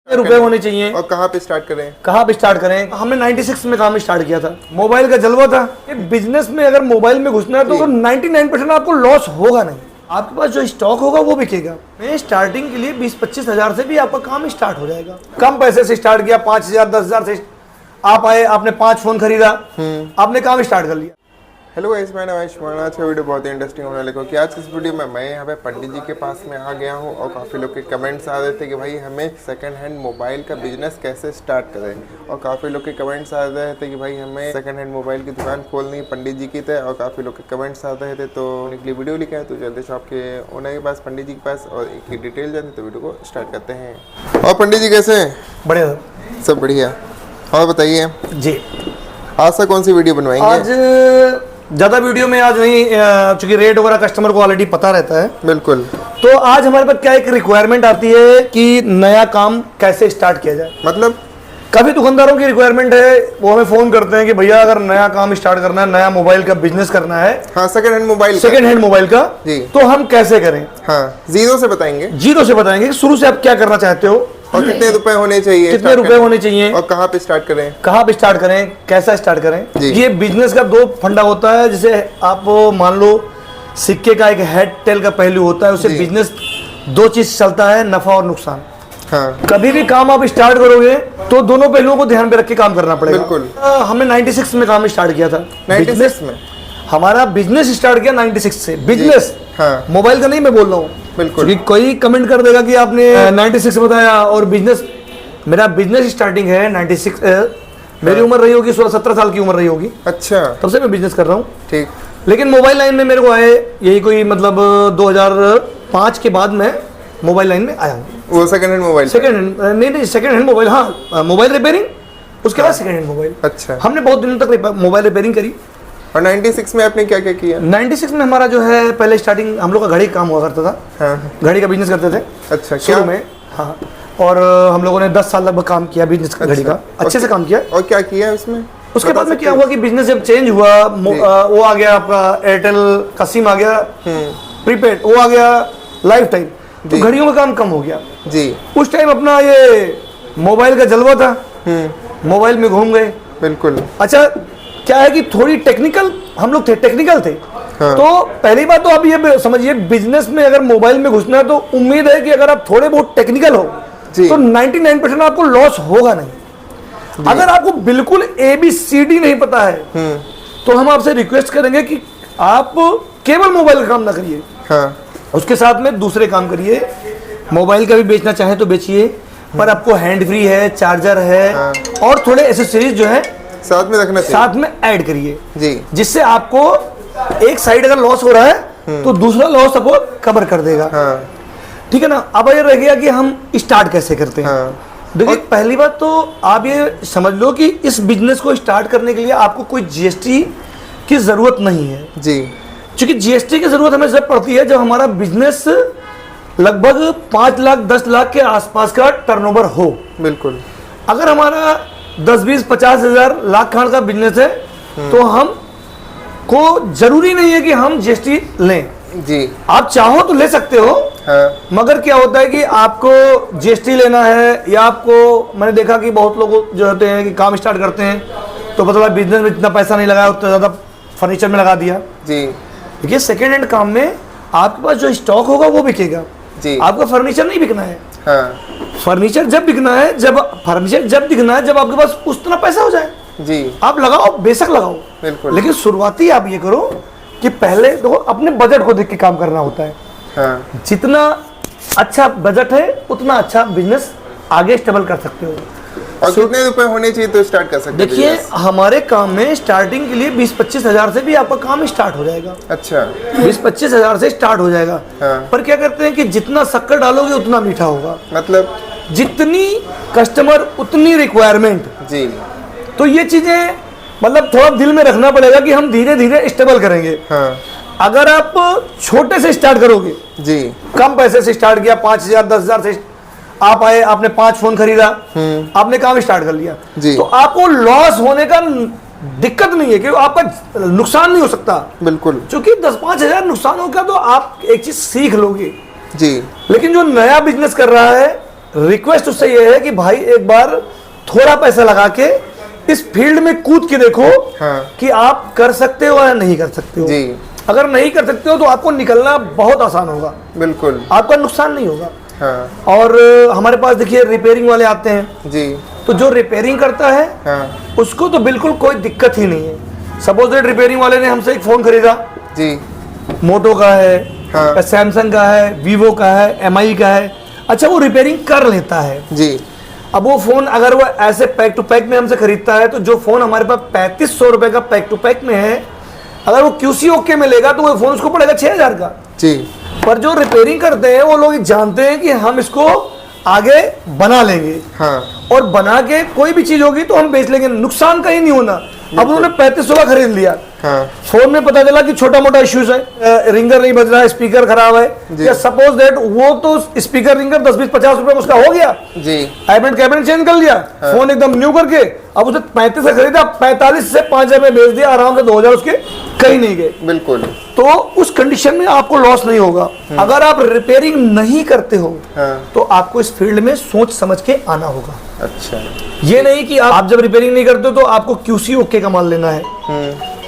रुपए होने चाहिए। और कहाँ पे स्टार्ट करें? हमने 96 में काम स्टार्ट किया था। मोबाइल का जलवा था। बिजनेस में अगर मोबाइल में घुसना है तो 99% आपको लॉस होगा नहीं। आपके पास जो स्टॉक होगा वो बिकेगा। मैं स्टार्टिंग के लिए 20-25 हजार से भी आपका काम स्टार्ट हो जाएगा। कम पैसे से स्टार्ट किया, 5,000 10,000 से आप आए, आपने 5 फोन खरीदा, आपने काम स्टार्ट कर लिया। हेलो गाइस, मैं आज का वीडियो बहुत ही इंटरेस्टिंग होने लगा कि आज इस वीडियो में मैं यहाँ पे पंडित जी के पास में आ गया हूँ और काफ़ी लोग के कमेंट्स आ रहे थे कि भाई हमें सेकंड हैंड मोबाइल का बिजनेस कैसे स्टार्ट करें। और काफ़ी लोग के कमेंट्स आ रहे थे कि भाई हमें सेकंड हैंड मोबाइल की दुकान खोलनी पंडित जी की थे। और काफ़ी लोग के कमेंट्स आ रहे थे तो निकली वीडियो लिखा है तो जल्दी से आपके ओनर के पास, पंडित जी के पास और एक डिटेल जानते तो वीडियो को स्टार्ट करते हैं। और पंडित जी कैसे हैं? बढ़िया, सब बढ़िया। और बताइए जी, आज से कौन सी वीडियो बनवाएंगे? आज ज़्यादा वीडियो में आज नहीं, चूंकि रेट वगैरह कस्टमर को ऑलरेडी पता रहता है। बिल्कुल। तो आज हमारे पास क्या एक रिक्वायरमेंट आती है कि नया काम कैसे स्टार्ट किया जाए। मतलब काफ़ी दुकानदारों की रिक्वायरमेंट है, वो हमें फ़ोन करते हैं कि भैया अगर नया काम स्टार्ट करना है, नया मोबाइल का बिजनेस करना है, हाँ, सेकंड हैंड मोबाइल का जी, तो हम कैसे करें। हाँ, जीरो से बताएंगे कि शुरू से आप क्या करना चाहते हो और कितने रुपए होने चाहिए, और कहाँ पे स्टार्ट करें, कैसा स्टार्ट करें। ये बिजनेस का 2 फंडा होता है। जैसे आप मान लो सिक्के का एक हेड टेल का पहलू होता है, उससे बिजनेस 2 चीज चलता है, नफा और नुकसान। हाँ। कभी भी काम आप स्टार्ट करोगे तो दोनों पहलुओं को ध्यान में रख के काम करना पड़ेगा। बिल्कुल। हमने 96 में काम स्टार्ट किया था। 96 में हमारा बिजनेस स्टार्ट किया 96 से। बिजनेस, हाँ, मोबाइल का नहीं मैं बोल रहा हूँ। बिल्कुल। कोई कमेंट कर देगा कि आपने 96 बताया और बिजनेस, मेरा बिजनेस स्टार्टिंग है 96। मेरी उम्र रही होगी 16-17 साल की उम्र रही होगी। अच्छा। तब से मैं बिजनेस कर रहा हूँ। ठीक। लेकिन मोबाइल लाइन में मेरे को आए यही कोई मतलब 2005 के बाद मैं मोबाइल लाइन में आया हूँ। वो second hand mobile? Second hand mobile, हाँ, मोबाइल रिपेयरिंग, उसके बाद सेकंड हैंड मोबाइल। अच्छा। हमने बहुत दिनों तक मोबाइल रिपेयरिंग करी। और 96 में आपने क्या क्या किया? 96 में हमारा जो है पहले स्टार्टिंग हम लोग का घड़ी का काम हुआ करता था। हाँ। घड़ी का बिजनेस करते थे। अच्छा। शुरू में, हाँ। और हम लोगों ने 10 साल लगभग काम किया बिजनेस का। घड़ी का अच्छे से काम किया। और क्या किया उसमें? उसके बाद में क्या हुआ कि बिजनेस जब चेंज हुआ, वो आ गया आपका एयरटेल का सिम आ गया, प्रीपेड वो आ गया, लाइफ टाइम, तो घड़ियों का काम कम हो गया जी। उस टाइम अपना ये मोबाइल का जलवा था, मोबाइल में घूम गए। बिल्कुल। अच्छा, क्या है कि थोड़ी टेक्निकल हम लोग टेक्निकल थे। हाँ। तो पहली बात तो आप ये समझिए, बिजनेस में अगर मोबाइल में घुसना है तो उम्मीद है कि अगर आप थोड़े बहुत टेक्निकल हो तो 99% आपको लॉस होगा नहीं। अगर आपको बिल्कुल ABCD नहीं पता है तो हम आपसे रिक्वेस्ट करेंगे कि आप केवल मोबाइल का काम ना करिए। हाँ। उसके साथ में दूसरे काम करिए। मोबाइल का भी बेचना चाहे तो बेचिए, पर आपको हैंड फ्री है, चार्जर है, हाँ, और थोड़े एसेसरीज जो है साथ में रखना चाहिए, साथ में ऐड करिए जी, जिससे आपको एक साइड अगर लॉस हो रहा है तो दूसरा लॉस आपको कवर कर देगा। हाँ। ठीक है ना। अब ये रह गया कि हम स्टार्ट कैसे करते हैं। हाँ। देखिए, पहली बात तो आप ये समझ लो कि इस बिजनेस को स्टार्ट करने के लिए आपको कोई GST की जरूरत नहीं है जी, क्योंकि GST की जरूरत हमें जब पड़ती है जब हमारा बिजनेस लगभग 5 लाख 10 लाख के आसपास का टर्नओवर हो। बिल्कुल। अगर हमारा 10-20-50 हजार लाख खान का बिजनेस है तो हम को जरूरी नहीं है कि हम GST लें जी। आप चाहो तो ले सकते हो। हाँ। मगर क्या होता है कि आपको GST लेना है, या आपको, मैंने देखा कि बहुत लोग जो होते हैं कि काम स्टार्ट करते हैं तो पता बिजनेस में इतना पैसा नहीं लगाया, उतना ज़्यादा फर्नीचर में लगा दिया जी। देखिए, सेकेंड हैंड काम में आपके पास जो स्टॉक होगा वो बिकेगा जी। आपका फर्नीचर नहीं बिकना है। हाँ। फर्नीचर जब दिखना है जब आपके पास उतना पैसा हो जाए जी, आप लगाओ, बेशक लगाओ। बिल्कुल। लेकिन शुरुआती आप ये करो कि पहले देखो, अपने बजट को देख के काम करना होता है। हाँ। जितना अच्छा बजट है उतना अच्छा बिजनेस आगे स्टेबल कर सकते हो। और कितने रुपए होने चाहिए तो स्टार्ट कर सकते हो? देखिए, हमारे काम में स्टार्टिंग के लिए 20-25 हजार से भी आपका काम स्टार्ट हो जाएगा। अच्छा। 20-25 हजार से स्टार्ट हो जाएगा। हाँ। पर क्या करते हैं कि जितना शक्कर डालोगे उतना मीठा होगा। मतलब जितनी कस्टमर उतनी रिक्वायरमेंट जी। तो ये चीजें मतलब थोड़ा दिल में रखना पड़ेगा कि हम धीरे धीरे स्टेबल करेंगे। हाँ। अगर आप छोटे से स्टार्ट करोगे जी, कम पैसे से स्टार्ट किया, 5,000 10,000 से आप आए, आपने 5 फोन खरीदा, आपने काम स्टार्ट कर लिया जी, तो आपको लॉस होने का दिक्कत नहीं है, क्योंकि आपका नुकसान नहीं हो सकता। बिल्कुल। क्योंकि 10-5 हजार नुकसान होगा तो आप एक चीज सीख लोगे जी। लेकिन जो नया बिजनेस कर रहा है, रिक्वेस्ट उससे ये है कि भाई एक बार थोड़ा पैसा लगा के इस फील्ड में कूद के देखो कि आप कर सकते हो या नहीं कर सकते हो। जी। अगर नहीं कर सकते हो तो आपको निकलना बहुत आसान होगा, बिल्कुल, आपका नुकसान नहीं होगा। हाँ। और हमारे पास देखिए रिपेयरिंग वाले आते हैं जी, तो जो रिपेयरिंग करता है उसको तो बिल्कुल कोई दिक्कत ही नहीं है। सपोज दैट रिपेयरिंग वाले ने हमसे एक फोन खरीदा जी, मोटो का है, सैमसंग का है, वीवो का है, MI का है, अच्छा वो रिपेयरिंग कर लेता है जी। अब वो फोन अगर वो ऐसे पैक टू पैक में हमसे खरीदता है तो जो फोन हमारे पास 3500 रुपए का पैक टू पैक में है, अगर वो QC ओके में लेगा तो वो फोन उसको पड़ेगा 6000 का जी। पर जो रिपेयरिंग करते हैं वो लोग जानते हैं कि हम इसको आगे बना लेंगे, हाँ, और बना के कोई भी चीज होगी तो हम बेच लेंगे, नुकसान कहीं नहीं होना। अब उन्होंने 3500 का खरीद लिया, हाँ, फोन में पता चला कि छोटा मोटा इश्यूज है, रिंगर नहीं बज रहा है, स्पीकर खराब है, या सपोज दैट वो तो स्पीकर रिंगर 10-20-50 रुपए में उसका हो गया जी, कैबिनेट चेंज कर लिया, हाँ, फोन एकदम न्यू करके अब उसे 35 से खरीदा, 45 से 5000 में बेच दिया, आराम से 2000 उसके कहीं नहीं गए। बिल्कुल, तो उस कंडीशन में आपको लॉस नहीं होगा। अगर आप रिपेयरिंग नहीं करते हो, हाँ, तो आपको इस फील्ड में सोच समझ के आना होगा। अच्छा, ये नहीं कि आप जब रिपेयरिंग नहीं करते तो आपको QC ओके का माल लेना है,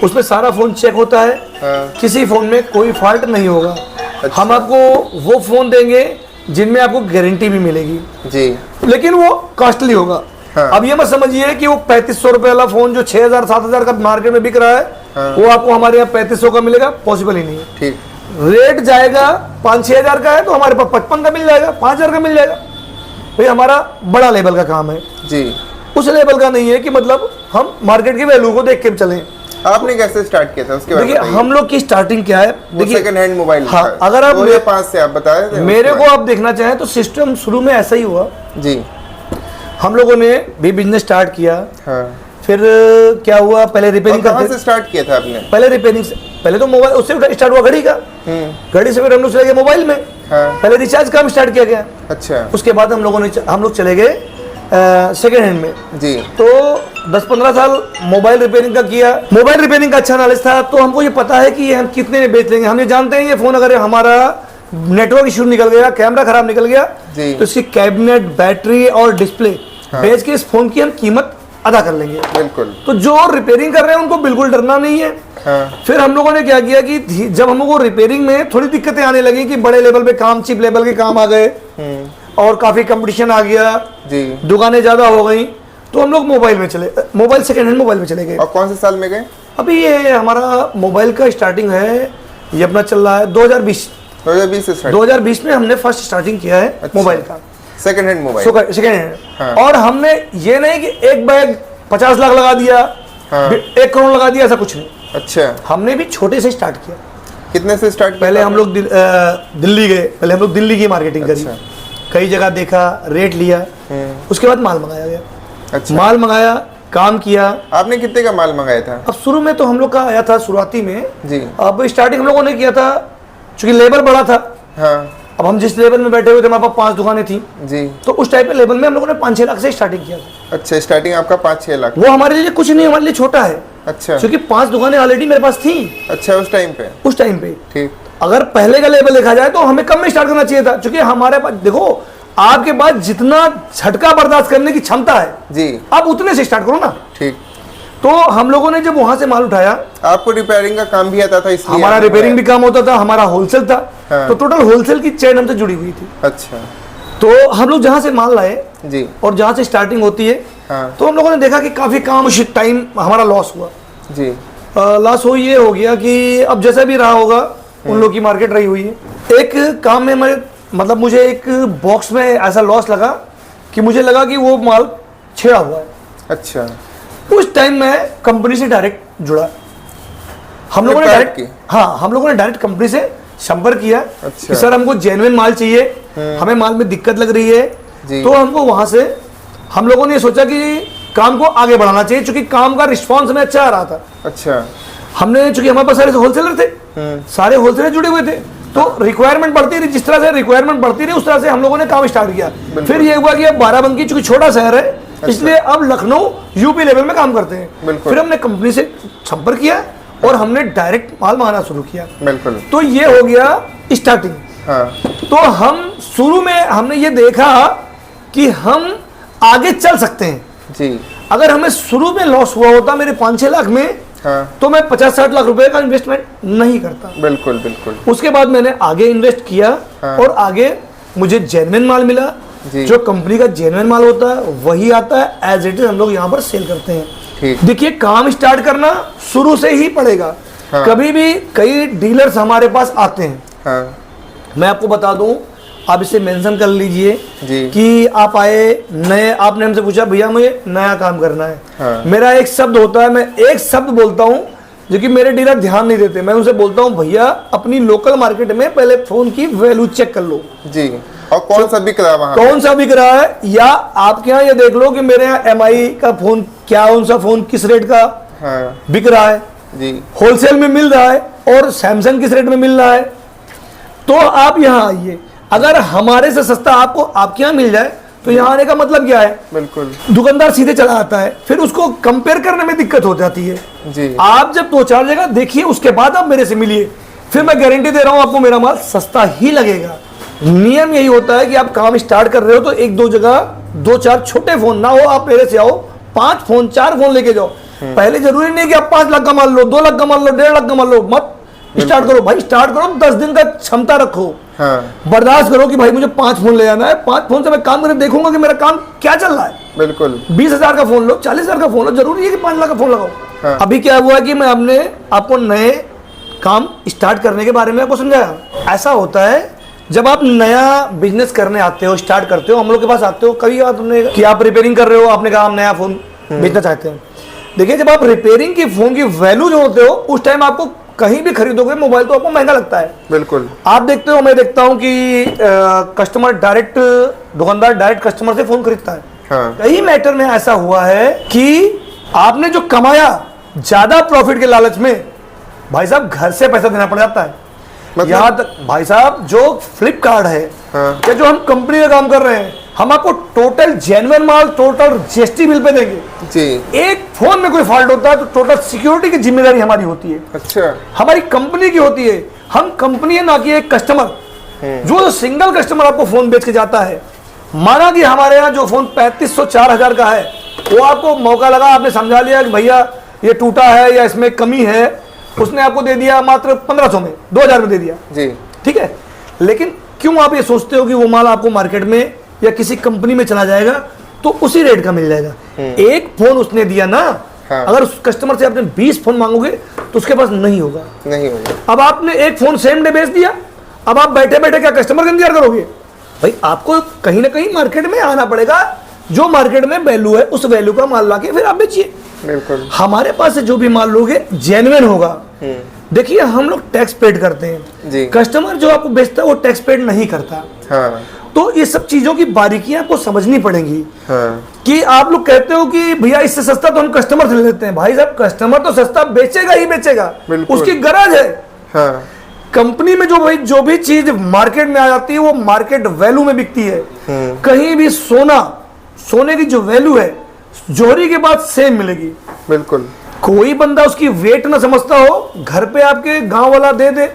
उसमें सारा फोन चेक होता है, हाँ, किसी फोन में कोई फॉल्ट नहीं होगा। अच्छा। हम आपको वो फोन देंगे जिनमें आपको गारंटी भी मिलेगी जी, लेकिन वो कॉस्टली होगा। हाँ। अब ये मत समझिए कि वो 3500 रुपए वाला फोन जो 6000-7000 का मार्केट में बिक रहा है, हाँ, वो आपको हमारे यहाँ 3500 का मिलेगा, पॉसिबल ही नहीं है। ठीक, रेट जाएगा 5-6 हजार का है तो हमारे पास 55 का मिल जाएगा, 5000 का मिल जाएगा। भाई हमारा बड़ा लेवल का काम है जी, उस लेवल का नहीं है कि मतलब हम मार्केट की वैल्यू को देख के चलें। आपने कैसे स्टार्ट किया था उसके बारे में? देखिए हम लोग की स्टार्टिंग क्या है, देखिए सेकंड हैंड मोबाइल, हाँ, अगर आप 2005 से आप बताए थे, मेरे को आप देखना चाहें तो सिस्टम शुरू में ऐसा ही हुआ जी। हम लोगों ने भी बिजनेस स्टार्ट किया, हाँ, फिर क्या हुआ, पहले रिपेयरिंग कहाँ से स्टार्ट किया था आपने? पहले रिपेयरिंग से, पहले तो मोबाइल उससे स्टार्ट हुआ, घड़ी का, घड़ी से फिर हम लोग चले गए मोबाइल में, हाँ, पहले रिचार्ज काम स्टार्ट किया गया। अच्छा, उसके बाद हम लोग चले गए सेकेंड हैंड में जी। तो 10-15 साल मोबाइल रिपेयरिंग का किया, मोबाइल रिपेयरिंग का अच्छा नॉलेज था, तो हमको ये पता है कि ये हम कितने में बेच लेंगे। हम ये जानते हैं ये फोन अगर हमारा नेटवर्क इशू निकल गया, कैमरा खराब निकल गया तो इसकी कैबिनेट, बैटरी और डिस्प्ले, हाँ, बेच के इस फोन की हम कीमत अदा कर लेंगे। बिल्कुल, तो जो रिपेयरिंग कर रहे हैं उनको बिल्कुल डरना नहीं है। हाँ। फिर हम लोगों ने क्या किया कि जब हम लोग को रिपेयरिंग में थोड़ी दिक्कतें आने लगी कि बड़े लेवल पे काम, चिप लेवल के काम आ गए और काफी कंपटीशन आ गया जी, दुकानें ज्यादा हो गई, तो हम लोग मोबाइल में चले, मोबाइल सेकंड हैंड मोबाइल में चले गए। और कौन से साल में गए? अभी ये हमारा मोबाइल का स्टार्टिंग है, ये अपना चल रहा है 2020 से स्टार्ट। 2020 में हमने फर्स्ट स्टार्टिंग किया है। अच्छा। मोबाइल का second hand mobile, second hand, हाँ। और हमने ये नहीं कि एक बैग 50 लाख लगा दिया, हाँ, 1 करोड़ लगा दिया, ऐसा कुछ नहीं। अच्छा, हमने भी छोटे से स्टार्ट किया। कितने से स्टार्ट? पहले हम लोग दिल्ली गए, पहले हम लोग दिल्ली की मार्केटिंग करी, कई जगह देखा, रेट लिया, उसके बाद माल मंगाया गया। अच्छा, माल मंगाया, काम किया। आपने कितने का माल मंगाया था? अब शुरू में तो हम लोग का आया था शुरुआती में जी, अब स्टार्टिंग हम लोगों ने किया था, चूंकि लेबर बड़ा था, हाँ, अब हम जिस लेवल में बैठे हुए थे, हमारे पास 5 दुकानें थी जी, तो उस टाइप के लेवल में हम लोगों ने 5-6 लाख से स्टार्टिंग किया था। अच्छा, स्टार्टिंग आपका 5-6 लाख, वो हमारे लिए कुछ नहीं, हमारे लिए छोटा है। अच्छा, क्योंकि 5 दुकानें ऑलरेडी मेरे पास थी। अच्छा, उस टाइम पे ठीक। अगर पहले का लेवल देखा जाए तो हमें कम में स्टार्ट करना चाहिए था, क्योंकि हमारे पास देखो आपके पास जितना झटका बर्दाश्त करने की क्षमता है जी, आप उतने से स्टार्ट करो ना। ठीक, तो हम लोगों ने जब वहां से माल उठाया, आपको रिपेयरिंग का काम भी आता था? इसलिए हमारा रिपेयरिंग भी काम होता था, हमारा होलसेल था, हाँ, तो टोटल होलसेल की चेन हमसे जुड़ी हुई थी। अच्छा, तो हम लोग जहां से माल लाए जी, और जहां से स्टार्टिंग होती है, हाँ, तो हम लोगों ने देखा कि काफी काम उस टाइम हमारा लॉस हुआ जी। लॉस हो ये हो गया कि अब जैसा भी रहा होगा उन लोग की मार्केट रही हुई है। एक काम में मतलब मुझे एक बॉक्स में ऐसा लॉस लगा कि मुझे लगा कि वो माल छेड़ा हुआ है। अच्छा, उस टाइम में कंपनी से डायरेक्ट जुड़ा, हम लोगों ने डायरेक्ट, हाँ, हम लोगों ने डायरेक्ट कंपनी से संपर्क किया। अच्छा, कि सर हमको जेन्युइन माल चाहिए, हमें माल में दिक्कत लग रही है जी। तो हमको वहां से हम लोगों ने सोचा कि काम को आगे बढ़ाना चाहिए, क्योंकि काम का रिस्पॉन्स हमें अच्छा आ रहा था। अच्छा, हमने चूंकि हमारे पास सारे होलसेलर थे, सारे होलसेलर जुड़े हुए थे, तो रिक्वायरमेंट बढ़ती रही, जिस तरह से रिक्वायरमेंट बढ़ती रही उस तरह से हम लोगों ने काम स्टार्ट किया। फिर ये हुआ कि अब बाराबंकी चूंकि छोटा शहर है, अच्छा, इसलिए अब लखनऊ यूपी लेवल में काम करते हैं। फिर हमने कंपनी से संपर्क किया और हमने डायरेक्ट माल मंगाना शुरू किया। बिल्कुल, तो ये हो गया स्टार्टिंग। हाँ। तो हम शुरू में हमने ये देखा कि हम आगे चल सकते हैं जी। अगर हमें शुरू में लॉस हुआ होता मेरे 5-6 लाख में, हाँ। तो मैं 50-60 लाख रुपए का इन्वेस्टमेंट नहीं करता। बिल्कुल बिल्कुल। उसके बाद मैंने आगे इन्वेस्ट किया, हाँ। और आगे मुझे जेन्युइन माल मिला। जो कंपनी का जेन्युइन माल होता है वही आता है, एज इट इज हम लोग यहाँ पर सेल करते हैं। देखिए, काम स्टार्ट करना शुरू से ही पड़ेगा। हाँ। कभी भी कई डीलर्स हमारे पास आते हैं। हाँ। मैं आपको बता दूं, आप इसे मेंशन कर लीजिए जी। कि आप आए नए, आपने हमसे पूछा भैया मुझे नया काम करना है। हाँ। मेरा एक शब्द होता है, मैं एक शब्द बोलता हूं जो कि मेरे डीलर ध्यान नहीं देते। मैं उनसे बोलता हूं भैया अपनी लोकल मार्केट में पहले फोन की वैल्यू चेक कर लो जी, और कौन सा बिक रहा है वहां, कौन सा बिक रहा है, या आपके यहाँ ये देख लो कि मेरे यहाँ MI का फोन क्या, कौन सा फोन किस रेट का बिक रहा है जी, होलसेल में मिल रहा है, और सैमसंग किस रेट में मिल रहा है। तो आप यहाँ आइए, अगर हमारे से सस्ता आपको आपके यहाँ मिल जाए तो यहाँ आने का मतलब क्या है। बिल्कुल। दुकानदार सीधे चला आता है, फिर उसको कंपेयर करने में दिक्कत हो जाती है जी। आप जब 2-4 जगह देखिए उसके बाद आप मेरे से मिलिए, फिर मैं गारंटी दे रहा हूँ आपको मेरा माल सस्ता ही लगेगा। नियम यही होता है कि आप काम स्टार्ट कर रहे हो तो 1-2 जगह 2-4 छोटे फोन ना हो, आप मेरे से आओ 5 फोन 4 फोन लेके जाओ। पहले जरूरी नहीं कि आप 5 लाख का मान लो, 2 लाख का मान लो, 1.5 लाख का मान लो, मत स्टार्ट करो भाई। स्टार्ट करो, 10 दिन का क्षमता रखो। हाँ। बर्दाश्त करो कि भाई मुझे 5 फोन ले आना है, 5 फोन से मैं काम करके देखूंगा कि मेरा काम क्या चल रहा है। बिल्कुल। 20,000 का फोन लो, 40,000 का फोन लो, जरूरी है कि 5 लाख का फोन लगाओ। हाँ। अभी क्या हुआ कि मैं आपने आपको नए काम स्टार्ट करने के बारे में आपको समझाया। ऐसा होता है जब आप नया बिजनेस करने आते हो, स्टार्ट करते हो, हम लोग के पास आते हो, कभी बात तुमने कि आप रिपेयरिंग कर रहे हो, आपने कहा हम नया फोन बेचना चाहते हैं। देखिए, जब आप रिपेयरिंग की फोन की वैल्यू जो होते हो, उस टाइम आपको कहीं भी खरीदोगे मोबाइल तो आपको महंगा लगता है। बिल्कुल। आप देखते हो, मैं देखता हूं कि कस्टमर डायरेक्ट, दुकानदार डायरेक्ट कस्टमर से फोन खरीदता है। हाँ। कई मैटर में ऐसा हुआ है कि आपने जो कमाया ज्यादा प्रॉफिट के लालच में भाई साहब घर से पैसा देना पड़ जाता है। मतलब? यहाँ तक भाई साहब जो फ्लिपकार्ट है, हाँ। या जो हम कंपनी में काम कर रहे हैं, हम आपको टोटल जेन्युइन माल टोटल GST बिल पे देंगे जी। एक फोन में कोई फॉल्ट होता है तो टोटल सिक्योरिटी की जिम्मेदारी हमारी होती है। अच्छा। हमारी कंपनी की होती है। हम कंपनी है ना कि एक कस्टमर। जो सिंगल कस्टमर आपको फोन बेच के जाता है, माना कि हमारे यहाँ जो फोन 3500-4000 का है, वो आपको मौका लगा, आपने समझा लिया कि भैया ये टूटा है या इसमें कमी है, उसने आपको दे दिया मात्र 1500 में, 2000 में दे दिया जी। ठीक है, लेकिन क्यों आप ये सोचते हो कि वो माल आपको मार्केट में या किसी कंपनी में चला जाएगा तो उसी रेट का मिल जाएगा। एक फोन उसने दिया ना। हाँ। अगर उस कस्टमर से आपने 20 फोन मांगोगे तो उसके पास नहीं होगा। अब आपने एक फोन सेम डे बेच दिया, अब आप बैठे बैठे क्या कस्टमर का इंतजार करोगे? भाई आपको कहीं ना कहीं मार्केट में आना पड़ेगा, जो मार्केट में वैल्यू है उस वैल्यू का माल लाके फिर आप बेचिए। बिल्कुल। हमारे पास से जो भी माल लोगे जेन्युइन होगा। देखिए, हम लोग टैक्स पेड करते हैं जी। कस्टमर जो आपको बेचता है वो टैक्स पेड नहीं करता। हाँ। तो ये सब चीजों की बारीकियां आपको समझनी पड़ेंगी। हाँ। कि आप लोग कहते हो कि भैया इससे सस्ता तो हम कस्टमर से ले लेते हैं। भाई साहब, कस्टमर तो सस्ता बेचेगा ही बेचेगा, उसकी गरज है। हाँ। कंपनी में जो भी चीज मार्केट में आ जाती है वो मार्केट वैल्यू में बिकती है। कहीं भी सोने की जो वैल्यू है जोहरी के बाद सेम मिलेगी। बिल्कुल। कोई बंदा उसकी वेट ना समझता हो, घर पे आपके गांव वाला दे दे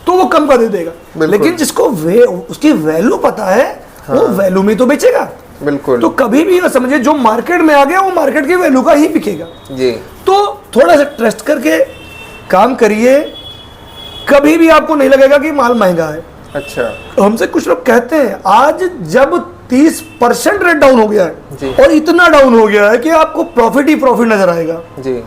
तो वो कम का दे देगा, लेकिन जिसको उसकी वैल्यू पता है हाँ। वो वैल्यू में तो बेचेगा। बिल्कुल। तो कभी भी ना समझे जो मार्केट में आ गया वो मार्केट की वैल्यू का ही बिकेगा जी। तो थोड़ा सा ट्रस्ट करके काम करिए, कभी भी आपको नहीं लगेगा कि माल महंगा है। अच्छा। हमसे कुछ लोग कहते हैं आज जब 30% रेट डाउन हो गया है और इतना डाउन हो गया है कि आपको प्रॉफिट ही प्रॉफिट नजर आएगा जी,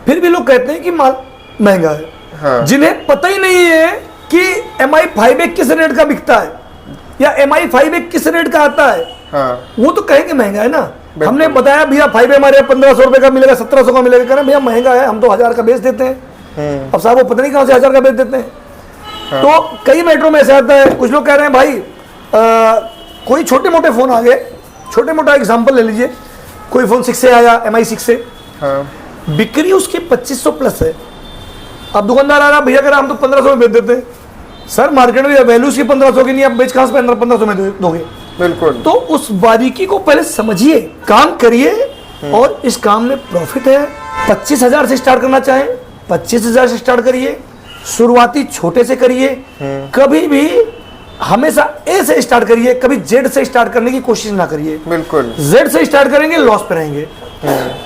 फिर भी लोग कहते हैं कि माल महंगा है। हाँ। जिन्हें पता ही नहीं है कि MI 5A किस रेट का बिकता है या MI 5A किस रेट का आता है। हाँ। वो तो कहेंगे महंगा है ना। हमने बताया भैया 5A हमारे 1500 रुपए का मिलेगा, 1700 का मिलेगा, कहना भैया महंगा है, हम तो 1000 का बेच देते हैं। अब साहब वो पता नहीं कहां से 1000 का बेच देते हैं। हाँ। तो कई मेट्रो में ऐसा आता है, कुछ लोग कह रहे हैं भाई कोई छोटे मोटे फोन आ गए, छोटे मोटा एग्जाम्पल ले लीजिए, कोई फोन 6 से आया MI 6 से। हाँ। बिक्री उसकी 2500 प्लस है। अब दुकानदार आ रहा, भैया कह रहा हम तो 1500 में बेच देते हैं। सर मार्केट में वैल्यू उसकी 1500 की नहीं, आप बेच कहां से 1500 में दोगे? बिल्कुल। तो उस बारीकी को पहले समझिए, काम करिए, और इस काम में प्रॉफिट है। 25,000 से स्टार्ट करना चाहें 25,000 से स्टार्ट करिए, शुरुआती छोटे से करिए। कभी भी हमेशा ए से स्टार्ट करिए, कभी जेड से स्टार्ट करने की कोशिश ना करिए। बिल्कुल। जेड से स्टार्ट करेंगे लॉस पे रहेंगे।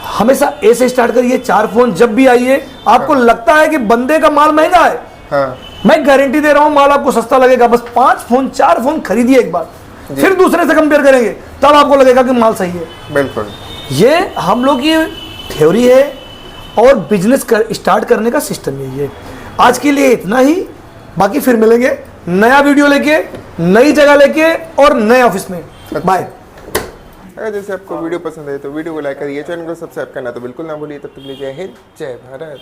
हमेशा ए से स्टार्ट करिए। 4 फोन जब भी आइए आपको लगता है कि बंदे का माल महंगा है, हाँ। मैं गारंटी दे रहा हूं माल आपको सस्ता लगेगा। बस 5 फोन 4 फोन खरीदिए एक बार, फिर दूसरे से कंपेयर करेंगे, तब आपको लगेगा कि माल सही है। बिल्कुल। ये हम लोग की थ्योरी है और बिजनेस स्टार्ट करने का सिस्टम है ये। आज के लिए इतना ही, बाकी फिर मिलेंगे नया वीडियो लेके, नई जगह लेके और नए ऑफिस में। बाय। अगर जैसे आपको वीडियो पसंद है तो वीडियो को लाइक करिए, चैनल को सब्सक्राइब करना तो बिल्कुल ना भूलिए। तब तक के लिए जय हिंद, जय भारत।